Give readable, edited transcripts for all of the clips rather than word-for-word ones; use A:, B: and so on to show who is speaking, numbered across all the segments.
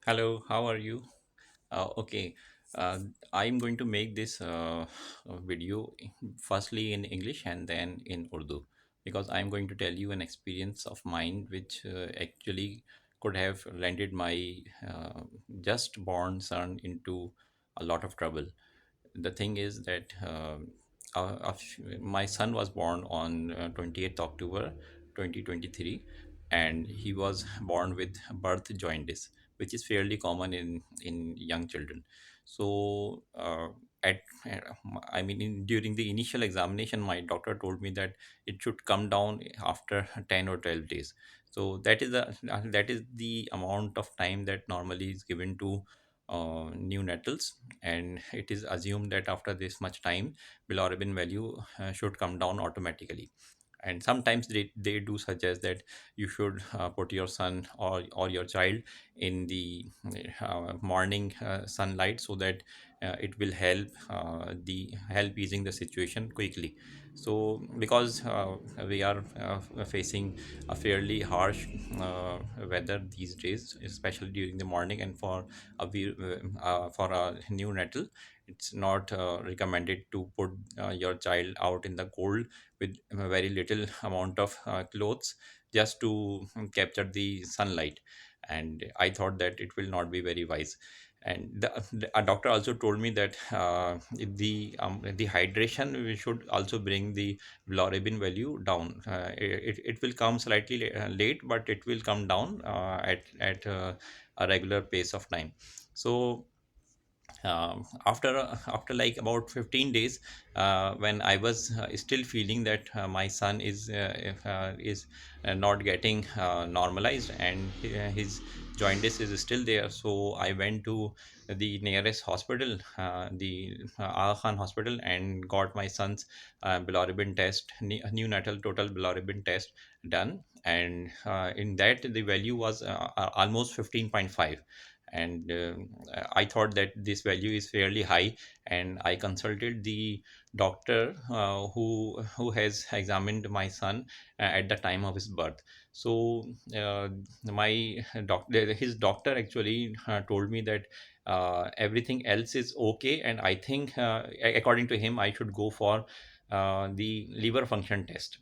A: Hello, how are you? Okay, uh, I'm going to make this video firstly in English and then in Urdu because I'm going to tell you an experience of mine which actually could have landed my just born son into a lot of trouble. The thing is that my son was born on 28th October 2023, and he was born with birth jaundice, which is fairly common in young children. So at I mean during the initial examination, my doctor told me that it should come down after 10 or 12 days. So that is the amount of time that normally is given to neonatals, and it is assumed that after this much time bilirubin value should come down automatically. And sometimes they do suggest that you should put your son or your child in the morning sunlight so that it will help easing the situation quickly. So because we are facing a fairly harsh weather these days, especially during the morning, and for a neonatal, it's not recommended to put your child out in the cold with a very little amount of clothes just to capture the sunlight. And I thought that it will not be very wise. And a doctor also told me that the hydration we should also bring the bilirubin value down. It will come slightly late, but it will come down at a regular pace of time. So after like about 15 days, when I was still feeling that my son is not getting normalized, and his jaundice is still there, so I went to the nearest hospital, the Aga Khan hospital, and got my son's bilirubin test, neonatal total bilirubin test done. And in that the value was almost 15.5. And I thought that this value is fairly high, and I consulted the doctor who has examined my son at the time of his birth. So my doctor his doctor actually told me that everything else is okay, and I think according to him I should go for the liver function test.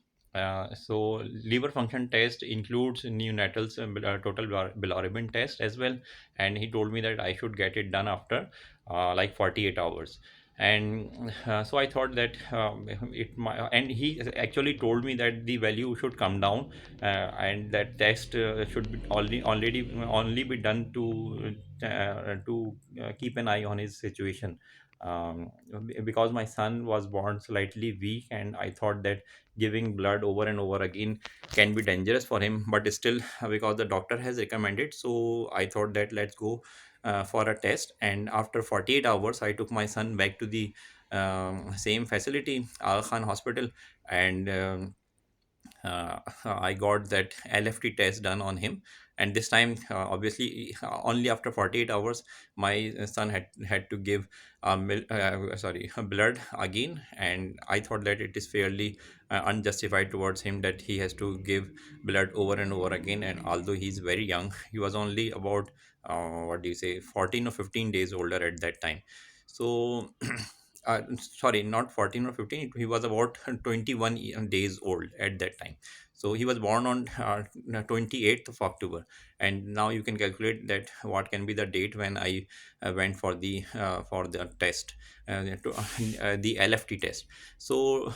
A: So liver function test includes neonatal's total bilirubin test as well, and he told me that I should get it done after like 48 hours. And so I thought that and he actually told me that the value should come down, and that test should be only be done to keep an eye on his situation. Because my son was born slightly weak, and I thought that giving blood over and over again can be dangerous for him, but still because the doctor has recommended, so I thought that let's go for a test. And after 48 hours I took my son back to the same facility, Aga Khan hospital, and I got that LFT test done on him. And this time, obviously, only after 48 hours, my son had to give blood again. And I thought that it is fairly unjustified towards him that he has to give blood over and over again. And although he's very young, he was only about what do you say, 14 or 15 days older at that time. So sorry, not 14 or 15, he was about 21 days old at that time. So he was born on 28th of October, and now you can calculate that what can be the date when I went for the test, the LFT test. So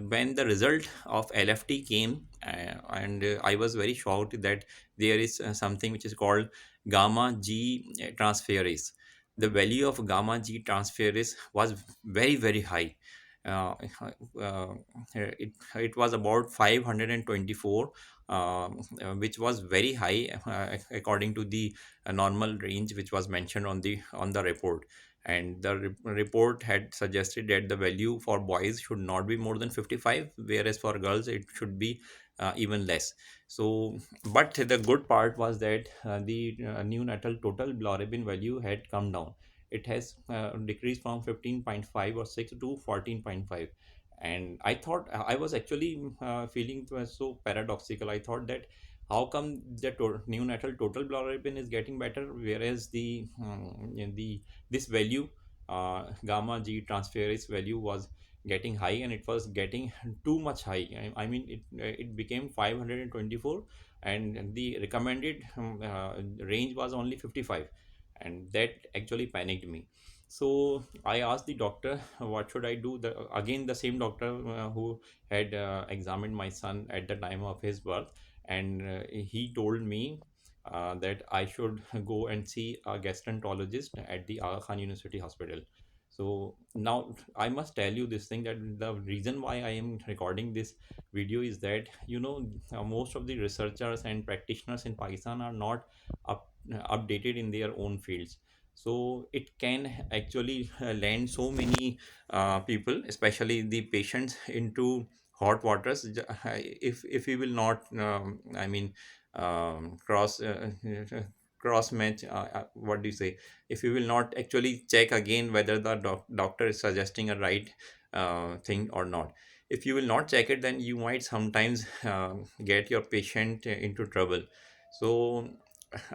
A: when the result of LFT came, and I was very shocked that there is something which is called gamma G transferase. The value of gamma G transferase was very high. Uh, it was about 524, which was very high according to the normal range which was mentioned on the report. And the report had suggested that the value for boys should not be more than 55, whereas for girls it should be even less. So but the good part was that the neonatal total bilirubin value had come down. It has decreased from 15.5 or 6 to 14.5. And I thought I was actually feeling it was so paradoxical. I thought that how come the neonatal total bilirubin is getting better, whereas the this value, gamma G transferase value, was getting high, and it was getting too much high. I mean, it became 524, and the recommended range was only 55, and that actually panicked me. So I asked the doctor, what should I do? Again, the same doctor who had examined my son at the time of his birth, and he told me that I should go and see a gastroenterologist at the Aga Khan University Hospital. So now I must tell you this thing, that the reason why I am recording this video is that, most of the researchers and practitioners in Pakistan are not updated in their own fields. So it can actually land so many people, especially the patients, into hot waters, if we will not I mean cross cross match, what do you say, if we will not actually check again whether the doctor is suggesting a right thing or not. If you will not check it, then you might sometimes get your patient into trouble. So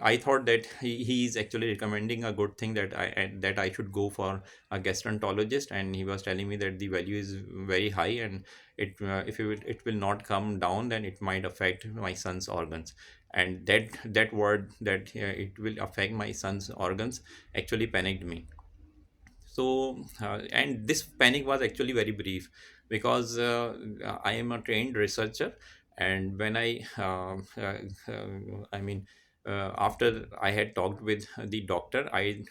A: I thought that he is actually recommending a good thing, that I should go for a gastroenterologist, and he was telling me that the value is very high, and if it will not come down, then it might affect my son's organs. And that word, that it will affect my son's organs, actually panicked me. So and this panic was actually very brief, because I am a trained researcher, and when I mean after I had talked with the doctor, I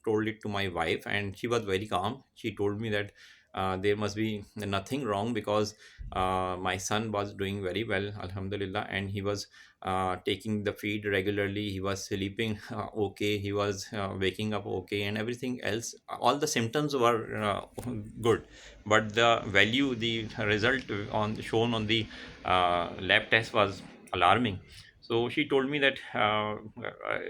A: told it to my wife, and she was very calm. She told me that there must be nothing wrong, because my son was doing very well, alhamdulillah, and he was taking the feed regularly, he was sleeping okay, he was waking up okay, and everything else, all the symptoms were good. But the value, the result on shown on the lab test was alarming. So she told me that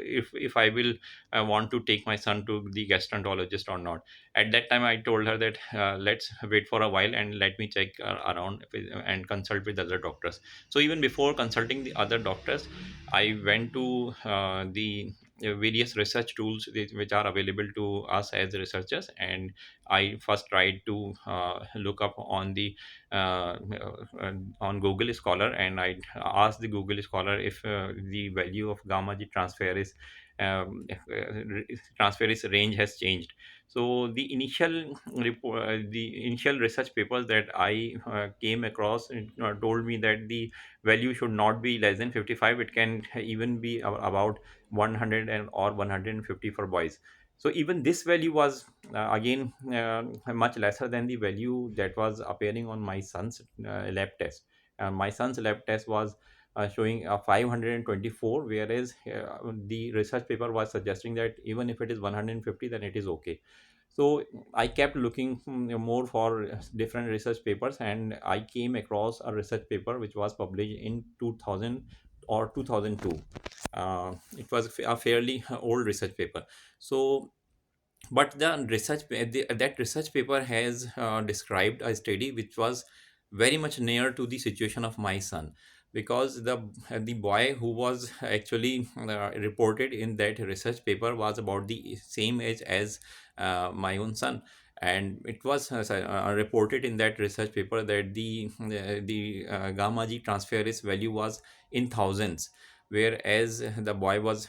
A: if I will want to take my son to the gastroenterologist or not. At that time I told her that let's wait for a while, and let me check around and consult with other doctors. So even before consulting the other doctors, I went to the various research tools which are available to us as researchers, and I first tried to look up on the on Google Scholar, and I asked the Google Scholar if the value of gamma G transferase range has changed. So the initial research papers that I came across told me that the value should not be less than 55. It can even be about 100 or 150 for boys. So even this value was again much lesser than the value that was appearing on my son's lab test. My son's lab test was showing 524, whereas the research paper was suggesting that even if it is 150, then it is okay. So I kept looking more for different research papers, and I came across a research paper which was published in 2000 or 2002. It was a fairly old research paper. So but that research paper has described a study which was very much near to the situation of my son, because the boy who was actually reported in that research paper was about the same age as my own son. And it was reported in that research paper that the gamma G transferase value was in thousands, whereas the boy was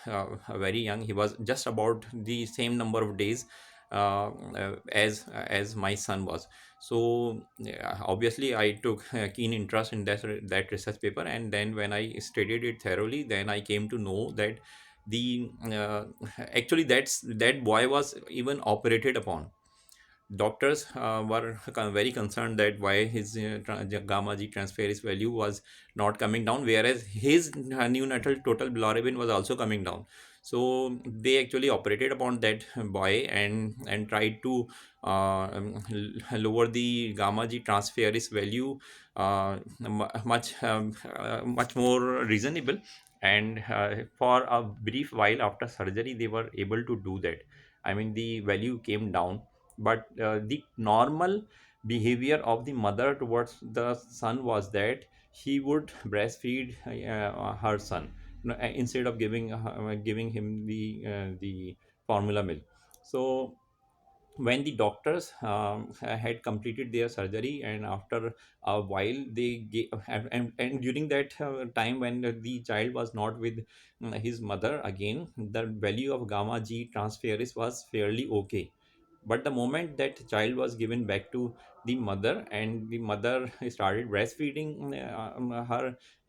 A: very young. He was just about the same number of days as my son was. So yeah, obviously I took keen interest in that research paper, and then when I studied it thoroughly, then I came to know that the actually that boy was even operated upon. Doctors were very concerned that why his gamma G transferase value was not coming down, whereas his neonatal total bilirubin was also coming down. So they actually operated upon that boy, and tried to lower the gamma G transferase value much more reasonable. And for a brief while after surgery, they were able to do that. I mean, the value came down, but the normal behavior of the mother towards the son was that he would breastfeed her son, instead of giving him the formula milk. So when the doctors had completed their surgery, and after a while they gave, and during that time when the child was not with his mother again, the value of gamma g transferase was fairly okay. But the moment that child was given back to the mother, and the mother started breastfeeding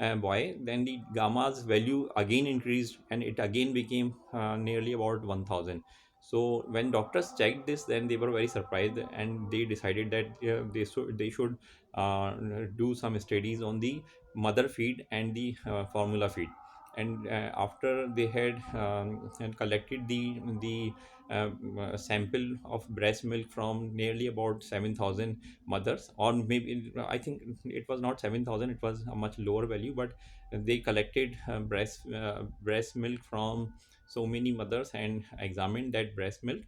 A: her boy, then the gamma's value again increased, and it again became nearly about 1000. So when doctors checked this, then they were very surprised, and they decided that they should uh, do some studies on the mother feed and the formula feed. And after they had and collected sample of breast milk from nearly about 7000 mothers, or maybe I think it was not 7000, it was a much lower value, but they collected breast milk from so many mothers and examined that breast milk,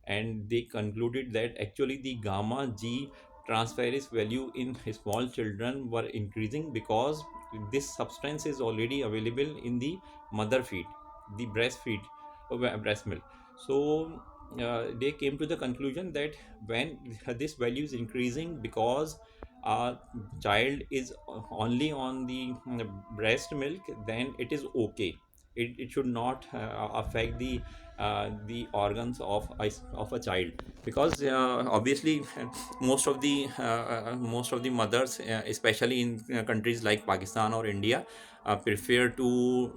A: and they concluded that actually the gamma g transferase value in small children were increasing, because this substance is already available in the mother feed, the breastfeed breast milk. So they came to the conclusion that when this value is increasing, because a child is only on the breast milk, then it is okay. It should not affect the organs of a child, because obviously most of the mothers, especially in countries like Pakistan or India, prefer to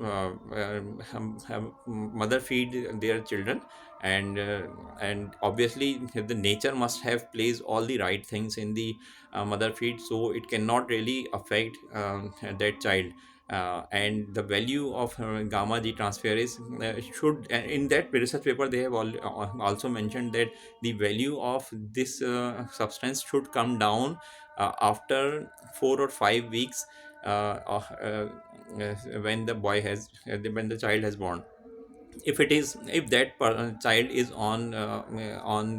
A: mother feed their children. And obviously the nature must have placed all the right things in the mother feed, so it cannot really affect that child. And the value of gamma g transferase should, in that research paper they have also mentioned that the value of this substance should come down after 4 or 5 weeks, when the boy has when the child has born. If that child is on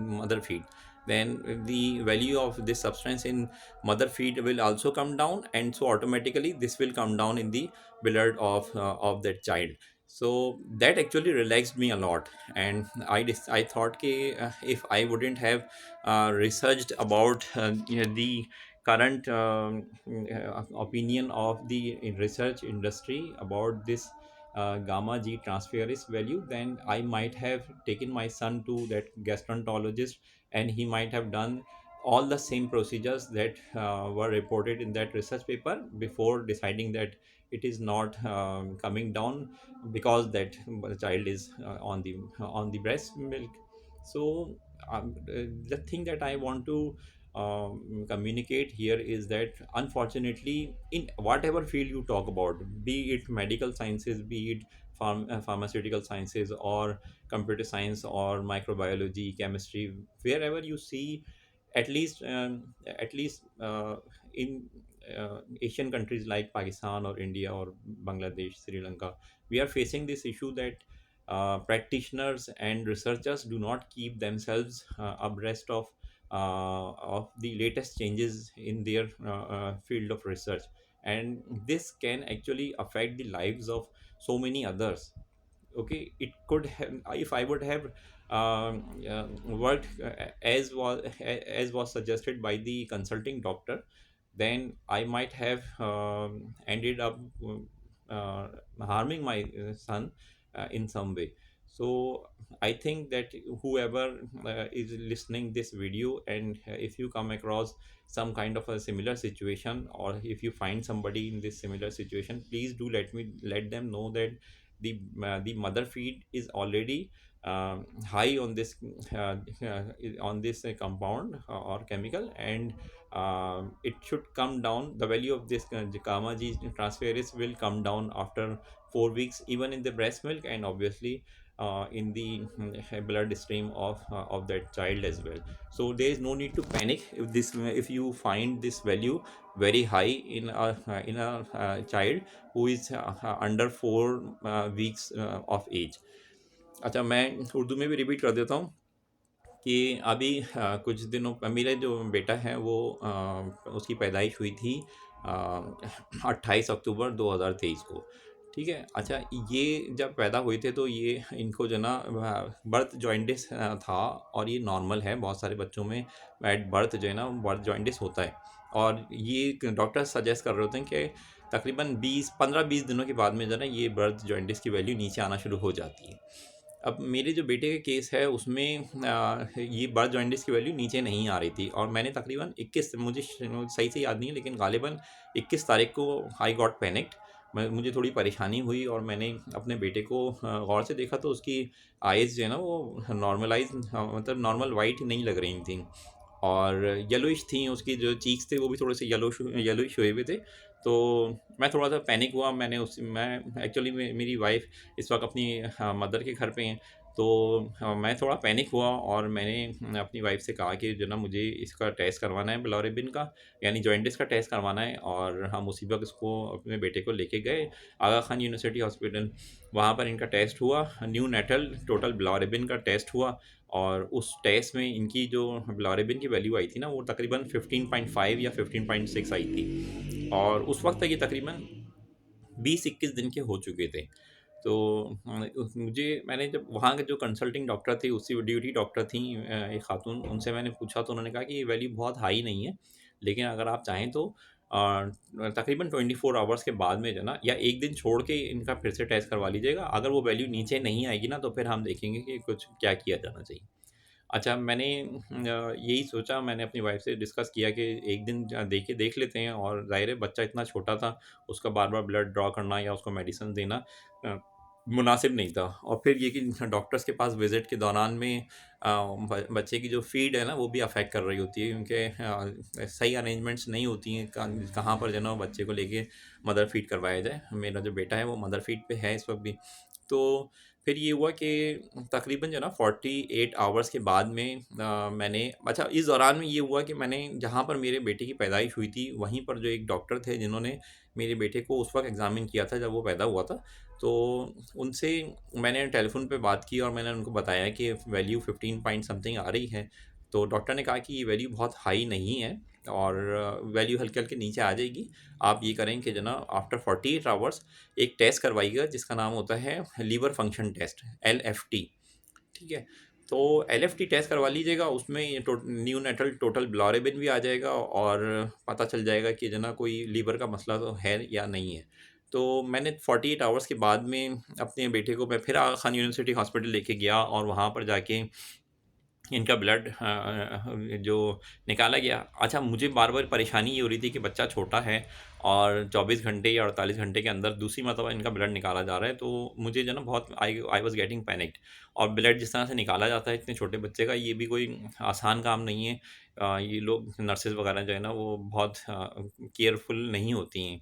A: mother feed, then the value of this substance in mother feed will also come down, and so automatically this will come down in the blood of that child. So that actually relaxed me a lot, and I thought if I wouldn't have researched about the current opinion of the research industry about this gamma g transferase value, then I might have taken my son to that gastroenterologist, and he might have done all the same procedures that were reported in that research paper before deciding that it is not coming down, because that child is on the breast milk. So the thing that I want to communicate here is that, unfortunately, in whatever field you talk about, be it medical sciences, be it pharmaceutical sciences, or computer science, or microbiology, chemistry, wherever you see, at least in Asian countries like Pakistan or India or Bangladesh, Sri Lanka, we are facing this issue that practitioners and researchers do not keep themselves abreast of the latest changes in their field of research, and this can actually affect the lives of so many others. Okay, it could have, if I would have worked as was suggested by the consulting doctor, then I might have ended up uh, harming my son in some way. So I think that whoever is listening this video, and if you come across some kind of a similar situation, or if you find somebody in this similar situation, please do let them know that the mother feed is already high on this compound or chemical, and it should come down. The value of this gamma g transferase will come down after 4 weeks, even in the breast milk, and obviously in the blood stream of that child as well. So there is no need to panic if you find this value very high in a child who is under 4 weeks of age. अच्छा, मैं उर्दू में भी repeat कर देता हूँ कि अभी कुछ दिनों मेरे जो बेटा है वो उसकी पैदाइश हुई थी 28 अक्टूबर 2023 को। ठीक है। अच्छा, ये जब पैदा हुए थे तो ये इनको जो ना बर्थ जॉइंटिस था, और ये नॉर्मल है बहुत सारे बच्चों में। एट बर्थ जो है ना बर्थ जॉइंटिस होता है, और ये डॉक्टर सजेस्ट कर रहे होते हैं कि तकरीबन 20 15 20 दिनों के बाद में जो है ना ये बर्थ जॉइंटिस की वैल्यू नीचे आना शुरू हो जाती है। अब मेरे जो बेटे का केस है उसमें ये बर्थ जॉइंटिस की वैल्यू नीचे नहीं आ रही थी, और मैंने तकरीबन 21, मुझे सही से याद नहीं है लेकिन गालिबन 21 तारीख को आई गॉट पैनिक्ड। मुझे थोड़ी परेशानी हुई, और मैंने अपने बेटे को गौर से देखा तो उसकी आइज़ जो है ना वो नॉर्मलाइज, मतलब नॉर्मल वाइट नहीं लग रही थी, और येलोइश थी। उसकी जो चीक्स थे वो भी थोड़े से येलोइश हुए हुए थे। तो मैं थोड़ा सा पैनिक हुआ। मैं एक्चुअली मेरी वाइफ इस वक्त अपनी मदर के घर पे हैं। तो मैं थोड़ा पैनिक हुआ, और मैंने अपनी वाइफ से कहा कि जो ना मुझे इसका टेस्ट करवाना है, बिलोरिबिन का, यानी जॉइंटिस का टेस्ट करवाना है। और हम उसी वक्त इसको, अपने बेटे को लेके गए आगा खान यूनिवर्सिटी हॉस्पिटल। वहाँ पर इनका टेस्ट हुआ, न्यू नेटल टोटल बिलोरिबिन का टेस्ट हुआ, और उस टेस्ट में इनकी जो बिलोरिबिन की वैल्यू आई थी ना वो तकरीबन 15.5 या 15.6 आई थी, और उस वक्त तक ये तकरीबन 20 21 दिन के हो चुके थे। तो मैंने जब वहाँ के जो कंसल्टिंग डॉक्टर थे, उसी ड्यूटी डॉक्टर थी, एक खातून, उनसे मैंने पूछा तो उन्होंने कहा कि ये वैल्यू बहुत हाई नहीं है, लेकिन अगर आप चाहें तो तकरीबन 24 आवर्स के बाद में जो है ना, या एक दिन छोड़ के इनका फिर से टेस्ट करवा लीजिएगा। अगर वो वैल्यू नीचे नहीं आएगी ना तो फिर हम देखेंगे कि कुछ क्या किया जाना चाहिए। अच्छा, मैंने यही सोचा, मैंने अपनी वाइफ से डिस्कस किया कि एक दिन देख लेते हैं, और ज़ाहिर है बच्चा इतना छोटा था, उसका बार-बार ब्लड ड्रॉ करना या उसको मेडिसिन देना अ, मुनासिब नहीं था। और फिर ये कि डॉक्टर्स के पास विज़िट के दौरान में बच्चे की जो फ़ीड है ना वो भी अफ़ेक्ट कर रही होती है, क्योंकि सही अरेंजमेंट्स नहीं होती हैं, कहाँ पर जो है ना बच्चे को लेके मदर फ़ीड करवाया जाए। मेरा जो बेटा है वो मदर फ़ीड पे है इस वक़्त भी। तो फिर ये हुआ कि तकरीबन जो है ना 48 आवर्स के बाद में मैंने, अच्छा इस दौरान में ये हुआ कि मैंने जहाँ पर मेरे बेटे की पैदाइश हुई थी वहीं पर जो एक डॉक्टर थे जिन्होंने मेरे बेटे को उस वक्त एग्ज़ामिन किया था जब वो पैदा हुआ था। तो उनसे मैंने टेलीफोन पे बात की, और मैंने उनको बताया कि वैल्यू 15 पॉइंट समथिंग आ रही है। तो डॉक्टर ने कहा कि ये वैल्यू बहुत हाई नहीं है, और वैल्यू हल्के हल्के नीचे आ जाएगी। आप ये करें कि जो ना आफ्टर 48 आवर्स एक टेस्ट करवाइएगा जिसका नाम होता है लीवर फंक्शन टेस्ट, LFT। ठीक है। तो LFT टेस्ट करवा लीजिएगा, उसमें ये न्यू नेटल टोटल बिलोरिबिन भी आ जाएगा, और पता चल जाएगा कि जो ना कोई लीवर का मसला तो है या नहीं है। तो मैंने 48 आवर्स के बाद में अपने बेटे को मैं फिर आगा खान यूनिवर्सिटी हॉस्पिटल लेके गया, और वहाँ पर जाके इनका ब्लड जो निकाला गया। अच्छा, मुझे बार-बार परेशानी ये हो रही थी कि बच्चा छोटा है, और 24 घंटे या 48 घंटे के अंदर दूसरी मर्तबा इनका ब्लड निकाला जा रहा है, तो मुझे जो है ना बहुत आई आई वाज़ गेटिंग पैनिक्ड। और ब्लड जिस तरह से निकाला जाता है इतने छोटे बच्चे का, ये भी कोई आसान काम नहीं है। ये लोग नर्सेज़ वगैरह जो है ना वो बहुत केयरफुल नहीं होती हैं।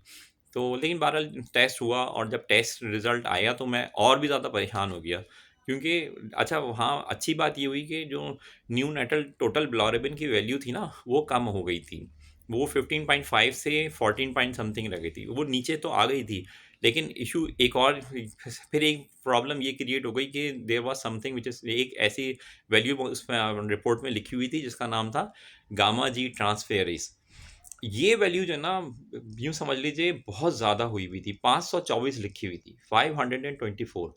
A: तो लेकिन बहरहाल टेस्ट हुआ, और जब टेस्ट रिज़ल्ट आया तो मैं और भी ज़्यादा परेशान हो गया, क्योंकि अच्छा वहाँ अच्छी बात ये हुई कि जो न्यू नेटल टोटल बिलोरिबिन की वैल्यू थी ना वो कम हो गई थी। वो 15.5 से 14 पॉइंट समथिंग रह गई थी, वो नीचे तो आ गई थी। लेकिन इशू एक और, फिर एक प्रॉब्लम ये क्रिएट हो गई कि there was something which is, एक ऐसी वैल्यू उसमें रिपोर्ट में लिखी हुई थी जिसका नाम था गामा जी ट्रांसफेरेस। ये वैल्यू जो है ना, यूँ समझ लीजिए बहुत ज़्यादा हुई थी, 524 लिखी हुई थी, 524।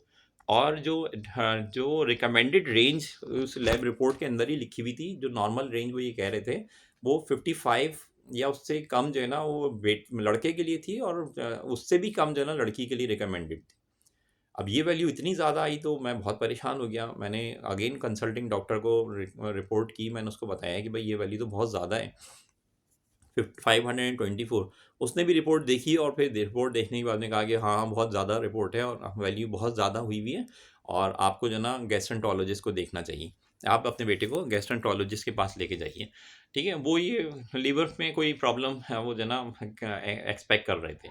A: और जो रिकमेंडेड रेंज उस लैब रिपोर्ट के अंदर ही लिखी हुई थी, जो नॉर्मल रेंज वो ये कह रहे थे, वो 55 या उससे कम जो है ना वो लड़के के लिए थी, और उससे भी कम जो है ना लड़की के लिए रिकमेंडेड थी। अब ये वैल्यू इतनी ज़्यादा आई तो मैं बहुत परेशान हो गया। मैंने अगेन कंसल्टिंग डॉक्टर को रिपोर्ट की, मैंने उसको बताया कि भाई ये वैल्यू तो बहुत ज़्यादा है, 524। उसने भी रिपोर्ट देखी, और फिर रिपोर्ट देखने के बाद में कहा कि हाँ हाँ बहुत ज़्यादा रिपोर्ट है, और वैल्यू बहुत ज़्यादा हुई हुई है, और आपको जो है ना गैस्ट्रेंटोलॉजिस्ट को देखना चाहिए। आप अपने बेटे को गैस्ट्रेंटोलॉजिस्ट के पास लेके जाइए। ठीक है, वो ये लीवर में कोई प्रॉब्लम है वो जो है ना एक्सपेक्ट कर रहे थे।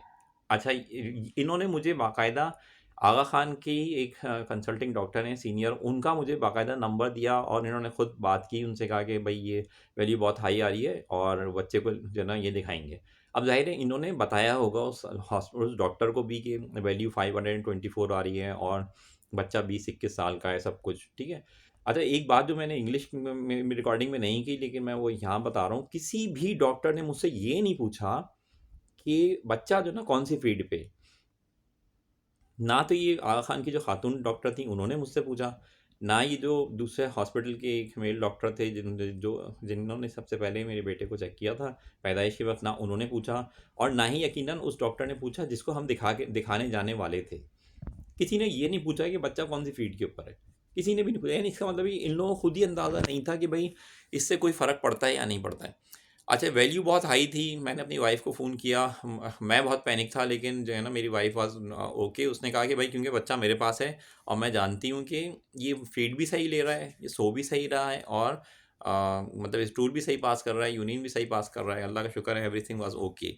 A: अच्छा, इन्होंने मुझे बाकायदा आगा खान की एक कंसल्टिंग डॉक्टर हैं सीनियर, उनका मुझे बाकायदा नंबर दिया, और इन्होंने खुद बात की, उनसे कहा कि भाई ये वैल्यू बहुत हाई आ रही है, और बच्चे को जो है ना ये दिखाएंगे। अब जाहिर है इन्होंने बताया होगा उस डॉक्टर को भी कि वैल्यू 524 आ रही है, और बच्चा 20 21 साल का है, सब कुछ ठीक है। अच्छा, एक बात जो मैंने इंग्लिश में रिकॉर्डिंग में नहीं की, लेकिन मैं वो यहाँ बता रहा हूँ, किसी भी डॉक्टर ने मुझसे ये नहीं पूछा कि बच्चा जो ना कौन सी फीड पे, ना तो ये आगा खान की जो खातून डॉक्टर थी उन्होंने मुझसे पूछा, ना ये जो दूसरे हॉस्पिटल के एक मेल डॉक्टर थे जिन्होंने सबसे पहले मेरे बेटे को चेक किया था पैदाइश के वक्त, ना उन्होंने पूछा, और ना ही यकीनन उस डॉक्टर ने पूछा जिसको हम दिखाने जाने वाले थे। किसी ने ये नहीं पूछा कि बच्चा कौन सी फीड के ऊपर है, किसी ने भी नहीं पूछा। यानी इसका मतलब इन लोगों को खुद ही अंदाज़ा नहीं था कि भाई इससे कोई फ़र्क पड़ता है या नहीं पड़ता है। अच्छा, वैल्यू बहुत हाई थी। मैंने अपनी वाइफ़ को फ़ोन किया, मैं बहुत पैनिक था, लेकिन जो है ना मेरी वाइफ़ वाज़ ओके। उसने कहा कि भाई क्योंकि बच्चा मेरे पास है और मैं जानती हूँ कि ये फ़ीड भी सही ले रहा है, ये सो भी सही रहा है, और मतलब स्टूल भी सही पास कर रहा है, यूरिन भी सही पास कर रहा है, अल्लाह का शुक्र है, एवरीथिंग वाज़ ओके।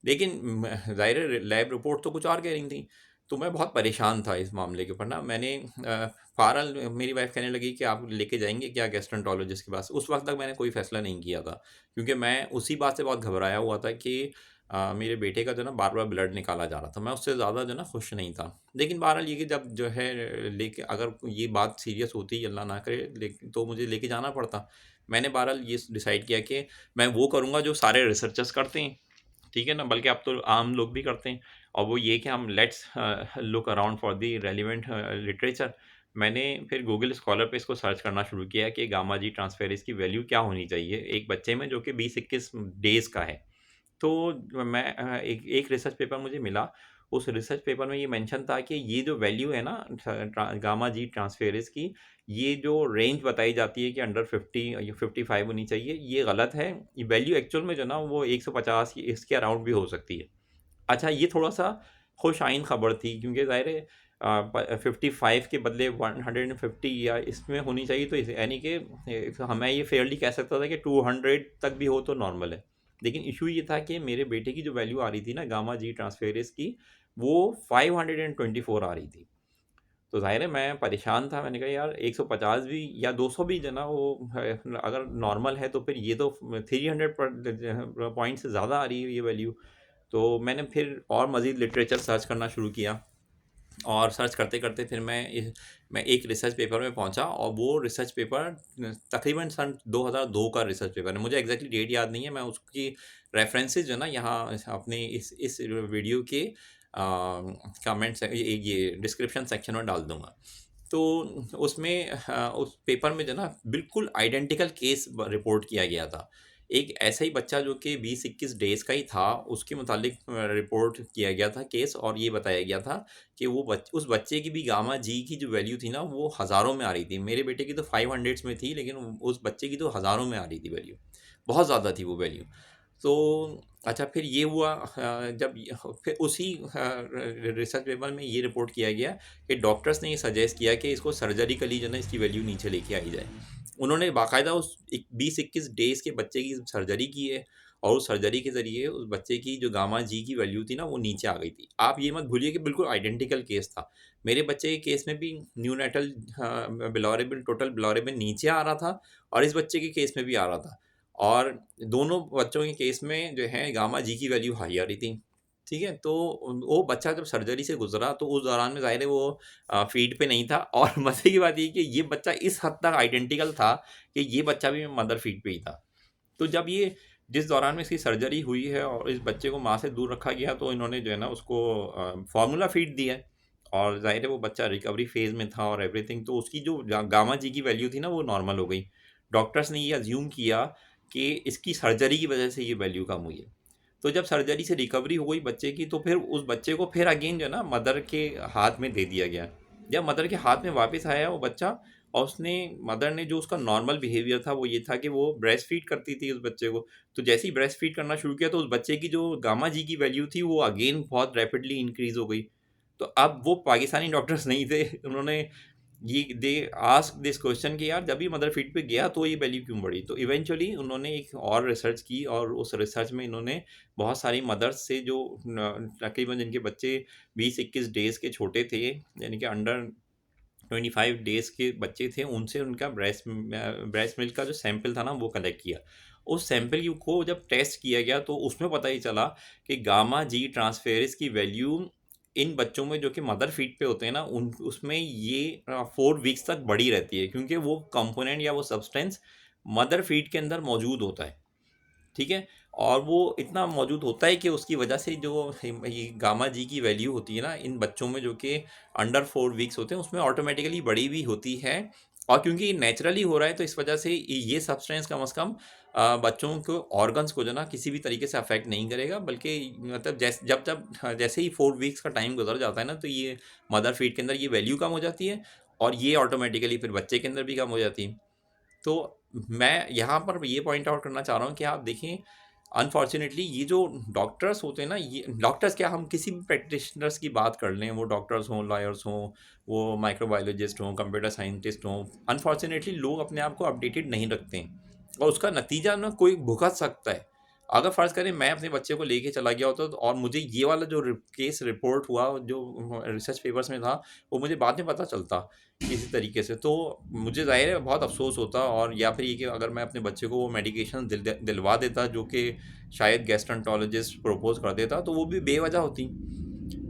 A: लेकिन ज़ाहिर है लैब रिपोर्ट तो कुछ और कह रही थी। तो मैं बहुत परेशान था इस मामले के ऊपर ना। मैंने फ़ौरन मेरी वाइफ़ कहने लगी कि आप लेके जाएँगे क्या गैस्ट्रोएंटरोलॉजिस्ट के पास? उस वक़्त तक मैंने कोई फ़ैसला नहीं किया था, क्योंकि मैं उसी बात से बहुत घबराया हुआ था कि मेरे बेटे का जो ना बार-बार ब्लड निकाला जा रहा था। मैं उससे ज़्यादा जो ना खुश नहीं था। लेकिन बहरहाल ये कि जब जो है लेके अगर ये बात सीरियस होती, अल्लाह ना करे, लेकिन तो मुझे लेके जाना पड़ता। मैंने बहरहाल ये डिसाइड किया कि मैं वो करूँगा जो सारे रिसर्चर्स करते हैं। ठीक है ना? बल्कि अब तो आम लोग भी करते हैं, और वो ये कि हम let's look around for the relevant literature. मैंने फिर गूगल स्कॉलर पे इसको सर्च करना शुरू किया कि गामा जी ट्रांसफेरेज़ की वैल्यू क्या होनी चाहिए एक बच्चे में जो कि 20-21 डेज़ का है। तो मैं एक एक रिसर्च पेपर मुझे मिला। उस रिसर्च पेपर में ये मेंशन था कि ये जो वैल्यू है ना गामा जी ट्रांसफेरेज़ की, ये जो रेंज बताई जाती है कि अंडर 50 या 55 होनी चाहिए, ये गलत है। ये वैल्यू एक्चुअल में जो ना वो 150 इसके अराउंड भी हो सकती है। अच्छा, ये थोड़ा-सा खुशआइन खबर थी, क्योंकि ज़ाहिर है 55 के बदले 150 या इसमें होनी चाहिए, तो यानी कि मैं ये फेयरली कह सकता था कि 200 तक भी हो तो नॉर्मल है। लेकिन इशू ये था कि मेरे बेटे की जो वैल्यू आ रही थी ना गामा जी ट्रांसफेरेज़ की, वो 524 आ रही थी। तो ज़ाहिर है मैं परेशान था। मैंने कहा यार 150 भी या 200 भी जो है ना वो है, अगर नॉर्मल है तो फिर ये तो 300 पॉइंट से ज़्यादा आ रही है ये वैल्यू। तो मैंने फिर और मज़ीद लिटरेचर सर्च करना शुरू किया, और सर्च करते-करते फिर मैं एक रिसर्च पेपर में पहुंचा, और वो रिसर्च पेपर तकरीबन सन 2002 का रिसर्च पेपर है। मुझे एग्जैक्टली डेट याद नहीं है। मैं उसकी रेफरेंसेस जो है ना यहाँ अपने इस वीडियो के कमेंट ये डिस्क्रिप्शन सेक्शन में डाल दूंगा। तो उसमें उस पेपर में जो ना बिल्कुल आइडेंटिकल केस रिपोर्ट किया गया था। एक ऐसा ही बच्चा जो कि 20-21 डेज़ का ही था, उसके मुतालिक रिपोर्ट किया गया था केस, और ये बताया गया था कि उस बच्चे की भी गामा जी की जो वैल्यू थी ना वो हज़ारों में आ रही थी। मेरे बेटे की तो 500s में थी, लेकिन उस बच्चे की तो हज़ारों में आ रही थी वैल्यू। बहुत ज़्यादा थी वो वैल्यू। तो अच्छा, फिर ये हुआ जब फिर उसी रिसर्च पेपर में ये रिपोर्ट किया गया कि डॉक्टर्स ने ये सजेस्ट किया कि इसको सर्जरिकली जो है ना इसकी वैल्यू नीचे लेके आई जाए। उन्होंने बाकायदा उस 20-21 डेज़ के बच्चे की सर्जरी की है, और उस सर्जरी के ज़रिए उस बच्चे की जो गामा जी की वैल्यू थी ना वो नीचे आ गई थी। आप ये मत भूलिए कि बिल्कुल आइडेंटिकल केस था। मेरे बच्चे के केस में भी न्यूनेटल बिलोरुबिन टोटल बिलोरुबिन नीचे आ रहा था, और इस बच्चे के केस में भी आ रहा था। और दोनों बच्चों के केस में जो है गामा जी की वैल्यू हाई आ रही थी। ठीक है? तो वो बच्चा जब सर्जरी से गुज़रा तो उस दौरान में ज़ाहिर है वो फ़ीड पे नहीं था, और मज़े की बात ये है कि ये बच्चा इस हद तक आइडेंटिकल था कि ये बच्चा भी मदर फ़ीड पे ही था। तो जब ये जिस दौरान में इसकी सर्जरी हुई है और इस बच्चे को माँ से दूर रखा गया, तो इन्होंने जो है ना उसको फ़ॉर्मूला फ़ीड दिया है, और ज़ाहिर है वो बच्चा रिकवरी फ़ेज़ में था और एवरीथिंग, तो उसकी जो गामा जी की वैल्यू थी ना वो नॉर्मल हो गई। डॉक्टर्स ने ये अज़्यूम किया कि इसकी सर्जरी की वजह से ये वैल्यू कम हुई है। तो जब सर्जरी से रिकवरी हो गई बच्चे की, तो फिर उस बच्चे को फिर अगेन जो है ना मदर के हाथ में दे दिया गया। जब मदर के हाथ में वापस आया वो बच्चा, और उसने मदर ने जो उसका नॉर्मल बिहेवियर था वो ये था कि वो ब्रेस्ट फीड करती थी उस बच्चे को। तो जैसे ही ब्रेस्ट फीड करना शुरू किया, तो उस बच्चे की जो गामा जी की वैल्यू थी वो अगेन बहुत रैपिडली इंक्रीज हो गई। तो अब वो पाकिस्तानी डॉक्टर्स नहीं थे, उन्होंने ये दे आस्क दिस क्वेश्चन कि यार जब ये मदर फीड पे गया तो ये वैल्यू क्यों बढ़ी। तो इवेंचुअली उन्होंने एक और रिसर्च की, और उस रिसर्च में इन्होंने बहुत सारी मदर्स से जो तकरीबन जिनके बच्चे 20-21 डेज के छोटे थे, यानी कि अंडर 25 डेज़ के बच्चे थे, उनसे उनका ब्रेस्ट मिल्क का जो सैंपल था ना वो कलेक्ट किया। उस सैंपल को जब टेस्ट किया गया तो उसमें पता ही चला कि गामा जी ट्रांसफेरेज़ की वैल्यू इन बच्चों में जो कि मदर फीड पे होते हैं ना उन उसमें ये 4 वीक्स तक बढ़ी रहती है, क्योंकि वो कंपोनेंट या वो सब्सटेंस मदर फीड के अंदर मौजूद होता है। ठीक है? और वो इतना मौजूद होता है कि उसकी वजह से जो ये गामा जी की वैल्यू होती है ना इन बच्चों में जो कि अंडर 4 वीक्स होते हैं उसमें ऑटोमेटिकली बढ़ी हुई होती है। और क्योंकि ये नेचुरली हो रहा है तो इस वजह से ये सब्सटेंस कम से कम बच्चों को ऑर्गन्स को जो ना किसी भी तरीके से अफेक्ट नहीं करेगा, बल्कि मतलब जब जब जैसे ही 4 वीक्स का टाइम गुजर जाता है ना तो ये मदर फीड के अंदर ये वैल्यू कम हो जाती है और ये ऑटोमेटिकली फिर बच्चे के अंदर भी कम हो जाती है। तो मैं यहाँ पर ये पॉइंट आउट करना चाह रहा हूँ कि आप देखें, अनफॉर्चुनेटली ये जो डॉक्टर्स होते हैं ना, ये डॉक्टर्स क्या, हम किसी भी प्रैक्टिशनर्स की बात कर लें, वो डॉक्टर्स हों, लॉयर्स हों, वो माइक्रोबायोलॉजिस्ट हों, कंप्यूटर साइंटिस्ट हों, अनफॉर्चुनेटली लोग अपने आप को अपडेटेड नहीं रखते हैं और उसका नतीजा ना कोई भुगत सकता है। अगर फ़र्ज़ करें मैं अपने बच्चे को लेके चला गया होता तो और मुझे ये वाला जो केस रिपोर्ट हुआ जो रिसर्च पेपर्स में था वो मुझे बाद में पता चलता किसी तरीके से, तो मुझे ज़ाहिर है बहुत अफ़सोस होता। और या फिर ये कि अगर मैं अपने बच्चे को वो मेडिकेशन दिलवा देता जो कि शायद गैस्ट्रोएंटरोलॉजिस्ट प्रपोज़ कर देता, तो वो भी बेवजह होती।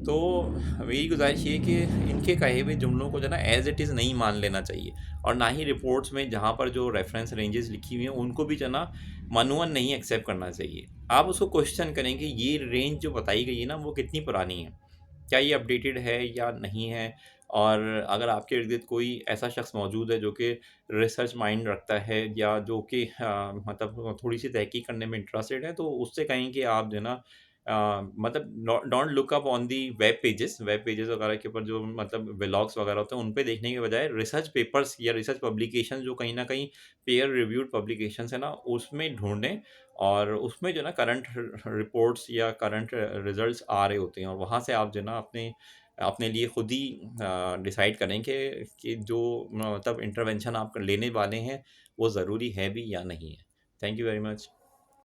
A: तो मेरी गुज़ारिश ये है कि इनके कहे हुए जुमलों को जो है ना एज़ इट इज़ नहीं मान लेना चाहिए, और ना ही रिपोर्ट्स में जहाँ पर जो रेफ़रेंस रेंजेस लिखी हुई हैं उनको भी जो है ना मानूअन नहीं एक्सेप्ट करना चाहिए। आप उसको क्वेश्चन करें कि ये रेंज जो बताई गई है ना वो कितनी पुरानी है? क्या ये अपडेटेड है या नहीं है? और अगर आपके इर्द-गिर्द कोई ऐसा शख्स मौजूद है जो कि रिसर्च माइंड रखता है या जो कि मतलब थोड़ी-सी तहकीक करने में इंटरेस्टेड है, तो उससे कहें कि आप जो है ना मतलब don't look up on the web pages वगैरह के ऊपर जो मतलब व्लॉग्स वगैरह होते हैं, उन पे देखने के बजाय रिसर्च पेपर्स या रिसर्च पब्लिकेशन जो कहीं न कहीं पीयर रिव्यूड पब्लिकेशंस है ना, उसमें ढूँढें। और उसमें जो है ना करंट रिपोर्ट्स या करंट रिजल्ट्स आ रहे होते हैं और वहाँ से आप जो है ना अपने अपने लिए खुद ही डिसाइड करें कि जो मतलब इंटरवेंशन आप लेने वाले हैं वो ज़रूरी है भी या नहीं है। Thank you very much.